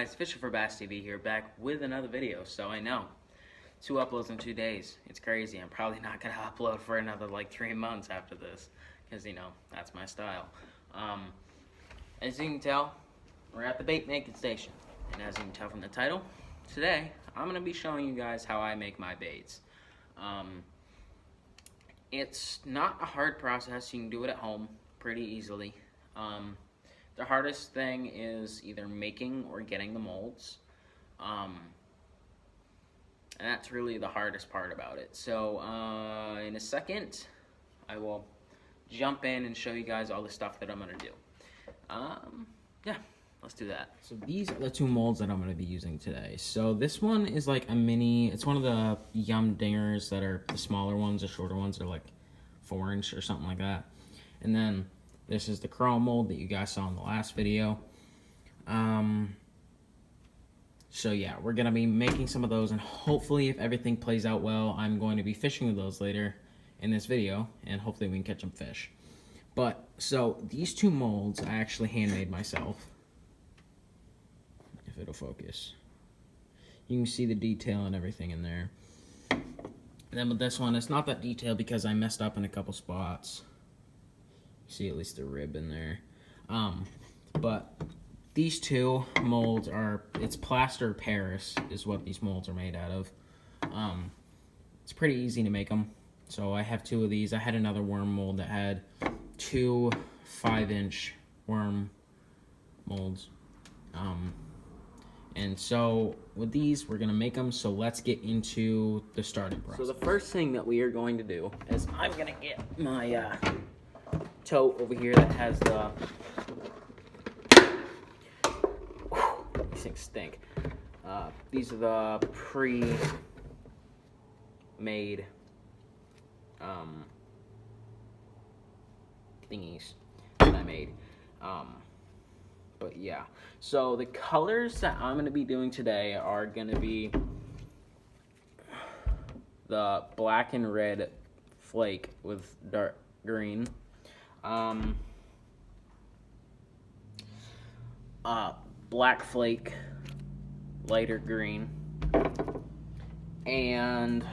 guys, Fisher for Bass TV here, back with another video. So I know, 2 uploads in 2 days. It's crazy. I'm probably not going to upload for another like 3 months after this, because you know, that's my style. As you can tell, we're at the bait making station. And as you can tell from the title, today I'm going to be showing you guys how I make my baits. It's not a hard process. You can do it at home pretty easily. The hardest thing is either making or getting the molds. And that's really the hardest part about it. So in a second, I will jump in and show you guys all the stuff that I'm gonna do. Yeah, let's do that. So these are the 2 molds that I'm gonna be using today. So this one is like a mini, it's one of the Yum Dingers that are the smaller ones. The shorter ones are like 4-inch or something like that. And then this is the chrome mold that you guys saw in the last video. So yeah, we're gonna be making some of those, and hopefully if everything plays out well, I'm going to be fishing with those later in this video, and hopefully we can catch some fish. But, so these 2 molds I actually handmade myself. If it'll focus. You can see the detail and everything in there. And then with this one, it's not that detailed because I messed up in a couple spots. See at least a rib in there. But these 2 molds are, it's plaster Paris is what these molds are made out of. It's pretty easy to make them. So I have 2 of these. I had another worm mold that had 2 5-inch worm molds. And so with these, we're gonna make them. So let's get into the starting process. So the first thing that we are going to do is I'm gonna get my tote over here that has the these things stink. These are the pre-made thingies that I made. But yeah, so the colors that I'm gonna be doing today are gonna be the black and red flake with dark green. Black flake, lighter green, and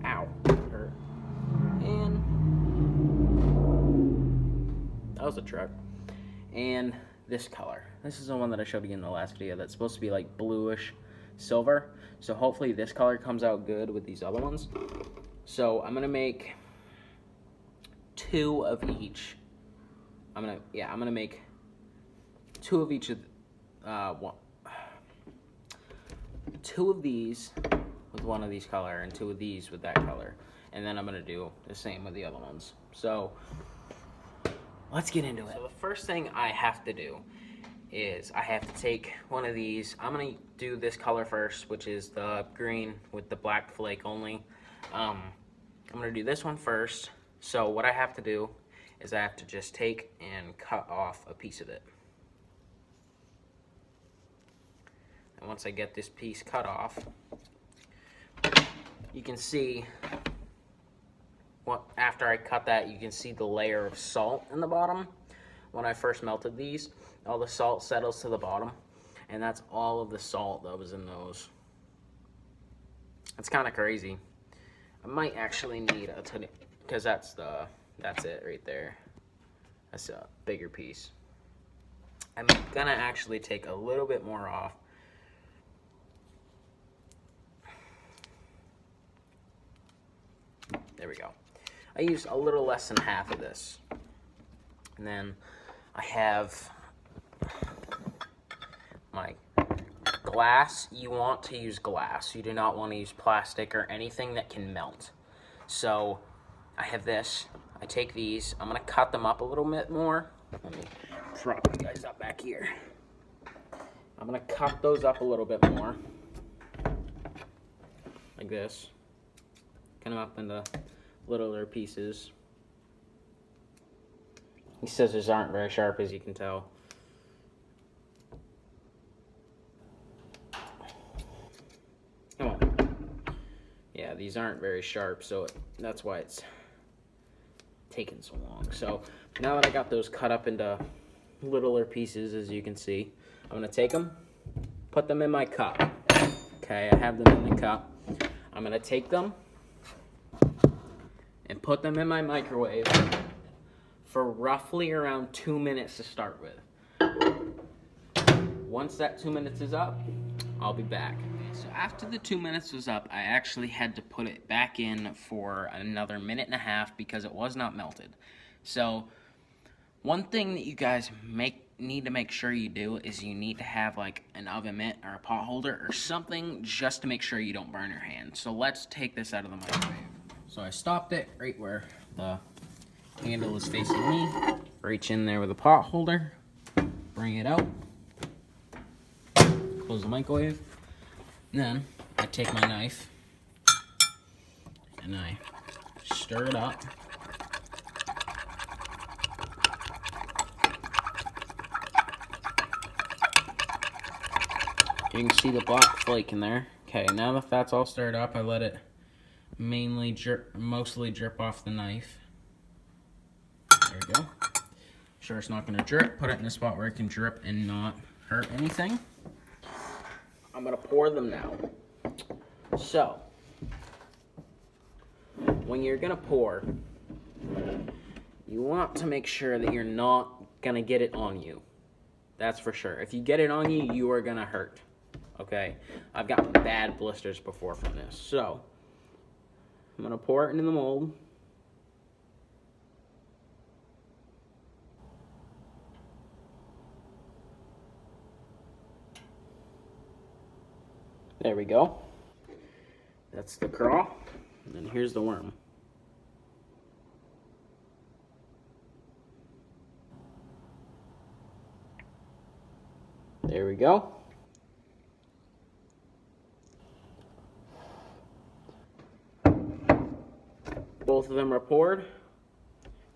ow, hurt. And that was a truck. And this color. This is the one that I showed you in the last video. That's supposed to be like bluish silver. So hopefully this color comes out good with these other ones. So I'm gonna make 2 of each. I'm gonna make 2 of each of 2 of these with one of these color and 2 of these with that color, and then I'm gonna do the same with the other ones. So let's get into it. So the first thing I have to do is I have to take one of these. I'm gonna do this color first, which is the green with the black flake only. I'm gonna do this one first. So what I have to do is I have to just take and cut off a piece of it. And once I get this piece cut off, you can see after I cut that, you can see the layer of salt in the bottom. When I first melted these, all the salt settles to the bottom, and that's all of the salt that was in those. It's kind of crazy. I might actually need a ton, because that's it right there. That's a bigger piece. I'm gonna actually take a little bit more off. There we go. I used a little less than half of this. And then I have my glass. You want to use glass. You do not want to use plastic or anything that can melt. So I have this. I take these. I'm going to cut them up a little bit more. Let me prop you guys up back here. I'm going to cut those up a little bit more. Like this. Cut them up into littler pieces. These scissors aren't very sharp, as you can tell. Come on. Yeah, these aren't very sharp, so that's why it's taking so long. So now that I got those cut up into littler pieces, as you can see. I'm gonna take them, put them in my cup. Okay, I have them in the cup. I'm gonna take them and put them in my microwave for roughly around 2 minutes to start with. Once that 2 minutes is up, I'll be back. So after the 2 minutes was up, I actually had to put it back in for another minute and a half because it was not melted. So one thing that you guys need to make sure you do is you need to have like an oven mitt or a pot holder or something just to make sure you don't burn your hand. So let's take this out of the microwave. So I stopped it right where the handle is facing me. Reach in there with a pot holder, bring it out, close the microwave. And then I take my knife and I stir it up. You can see the black flake in there. Okay, now that that's all stirred up, I let it mostly drip off the knife. There we go. Sure it's not gonna drip. Put it in a spot where it can drip and not hurt anything. I'm gonna pour them now. So, when you're gonna pour, you want to make sure that you're not gonna get it on you. That's for sure. If you get it on you, you are gonna hurt. Okay? I've gotten bad blisters before from this. So, I'm gonna pour it into the mold. There we go. That's the craw. And then here's the worm. There we go. Both of them are poured.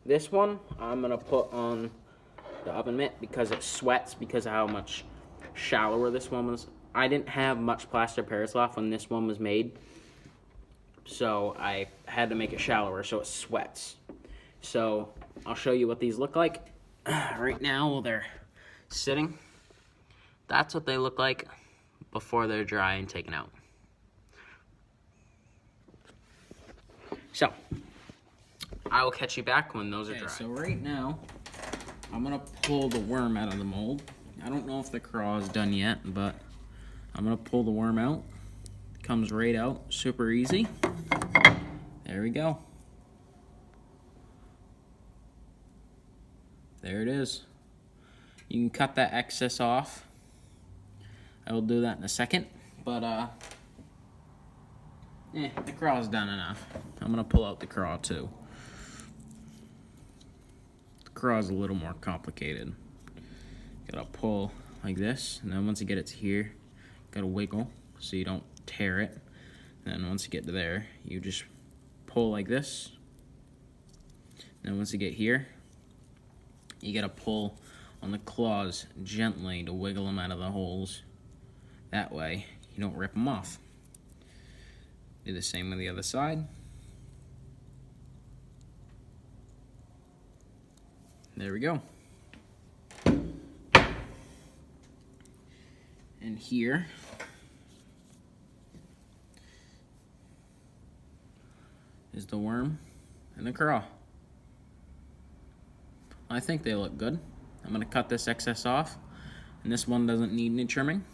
This one I'm gonna put on the oven mitt because it sweats because of how much shallower this one was. I didn't have much plaster Paris loft when this one was made, so I had to make it shallower so it sweats. So I'll show you what these look like. Right now while they're sitting, that's what they look like before they're dry and taken out. So I will catch you back when those are dry. So right now I'm gonna pull the worm out of the mold. I don't know if the craw is done yet, but I'm gonna pull the worm out. It comes right out, super easy. There we go. There it is. You can cut that excess off. I will do that in a second, but the craw's done enough. I'm gonna pull out the craw too. The craw's a little more complicated. Gotta pull like this, and then once you get it to here, gotta wiggle so you don't tear it. And then once you get to there, you just pull like this. And then once you get here, you gotta pull on the claws gently to wiggle them out of the holes. That way, you don't rip them off. Do the same with the other side. There we go. And here is the worm and the craw. I think they look good. I'm gonna cut this excess off, and this one doesn't need any trimming.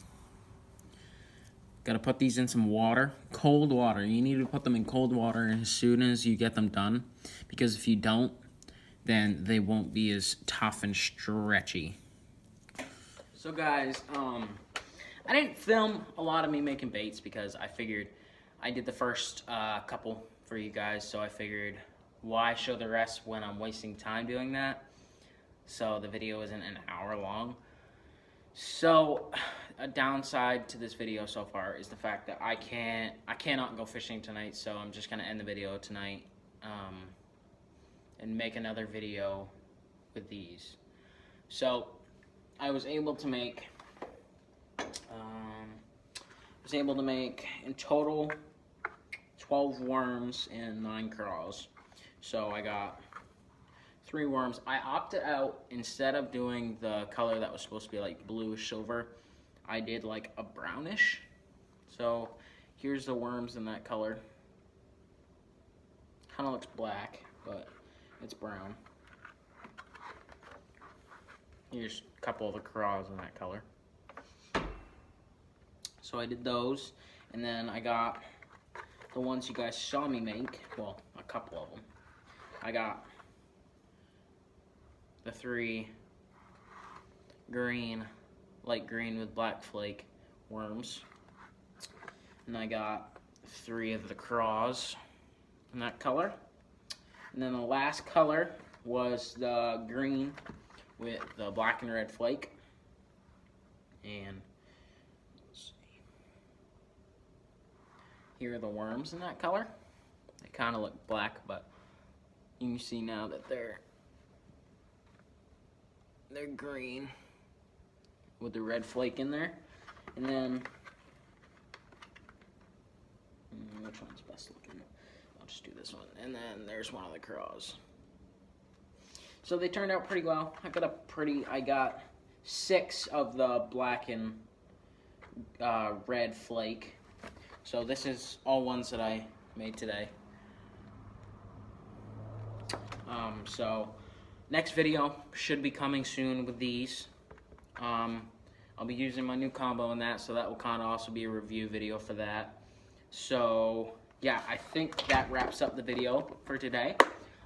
Gotta put these in some water, cold water. You need to put them in cold water as soon as you get them done, because if you don't, then they won't be as tough and stretchy. So guys, I didn't film a lot of me making baits because I figured I did the first couple for you guys, so I figured why show the rest when I'm wasting time doing that? So the video isn't an hour long. So a downside to this video so far is the fact that I cannot go fishing tonight, so I'm just gonna end the video tonight and make another video with these. So I was able to make in total 12 worms and 9 craws. So I got 3 worms. I opted out, instead of doing the color that was supposed to be like bluish silver, I did like a brownish. So here's the worms in that color. Kind of looks black, but it's brown. Here's a couple of the craws in that color. So I did those, and then I got the ones you guys saw me make, well, a couple of them. I got the 3 green, light green with black flake worms. And I got 3 of the craws in that color. And then the last color was the green with the black and red flake. And let's see. Here are the worms in that color. They kind of look black, but you can see now that they're green with the red flake in there. And then, which one's best looking? I'll just do this one. And then there's one of the craws. So they turned out pretty well. I got 6 of the black and red flake. So this is all ones that I made today. So next video should be coming soon with these. I'll be using my new combo in that, so that will kind of also be a review video for that. So yeah, I think that wraps up the video for today.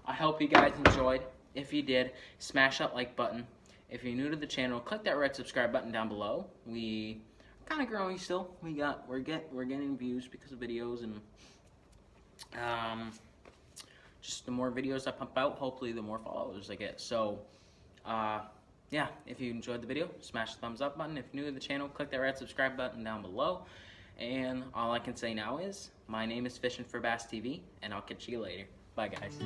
I hope you guys enjoyed. If you did, smash that like button. If you're new to the channel, click that red subscribe button down below. We are kind of growing still. We're getting views because of videos, and just the more videos I pump out, hopefully the more followers I get. So yeah, if you enjoyed the video, smash the thumbs up button. If you're new to the channel, click that red subscribe button down below. And all I can say now is, my name is Fishing for Bass TV, and I'll catch you later. Bye, guys.